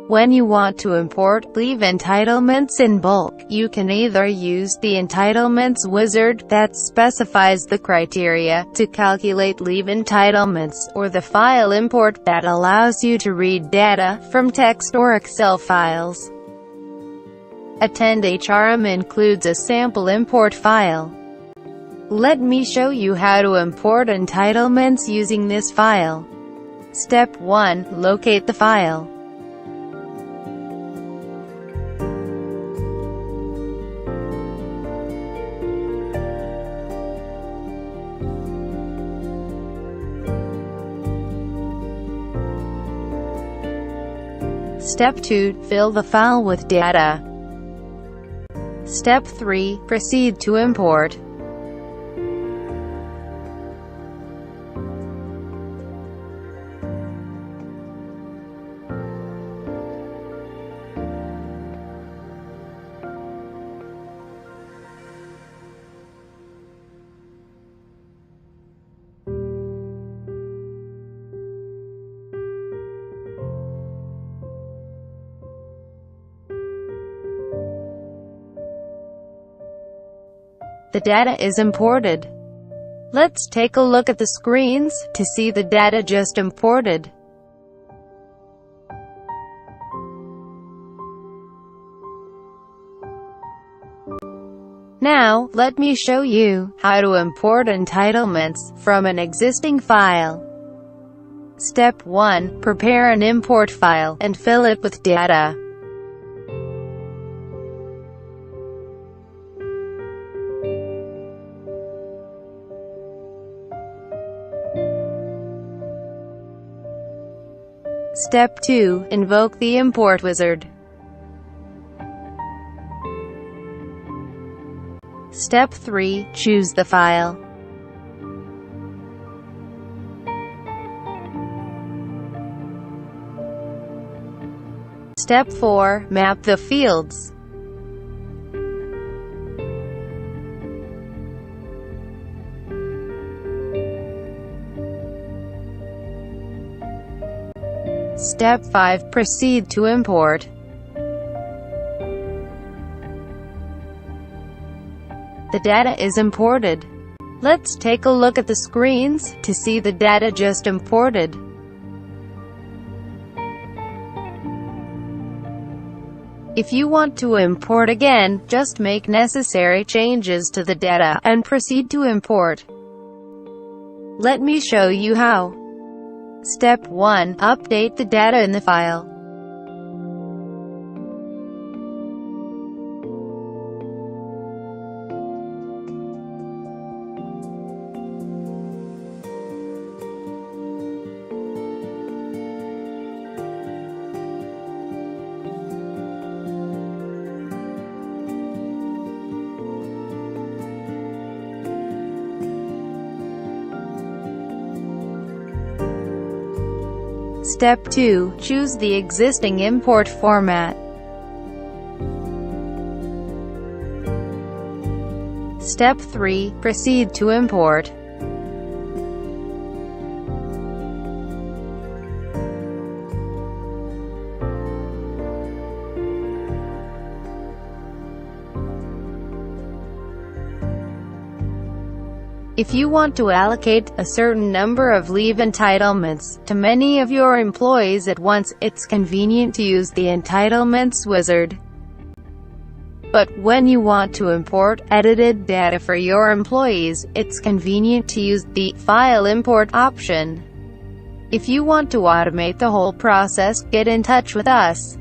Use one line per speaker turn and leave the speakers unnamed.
When you want to import Leave Entitlements in bulk, you can either use the Entitlements Wizard that specifies the criteria to calculate Leave Entitlements, or the file import that allows you to read data from text or Excel files. Attend HRM includes a sample import file. Let me show you how to import entitlements using this file. Step 1. Locate the file. Step 2. Fill the file with data. Step 3. Proceed to import. The data is imported. Let's take a look at the screens to see the data just imported. Now, let me show you how to import entitlements from an existing file. Step 1. Prepare an import file and fill it with data. Step 2. Invoke the import wizard. Step 3. Choose the file. Step 4. Map the fields. Step 5. Proceed to import. The data is imported. Let's take a look at the screens to see the data just imported. If you want to import again, just make necessary changes to the data and proceed to import. Let me show you how. Step 1. Update the data in the file. Step 2. Choose the existing import format. Step 3. Proceed to import. If you want to allocate a certain number of leave entitlements to many of your employees at once, it's convenient to use the Entitlements Wizard. But when you want to import edited data for your employees, it's convenient to use the File Import option. If you want to automate the whole process, get in touch with us.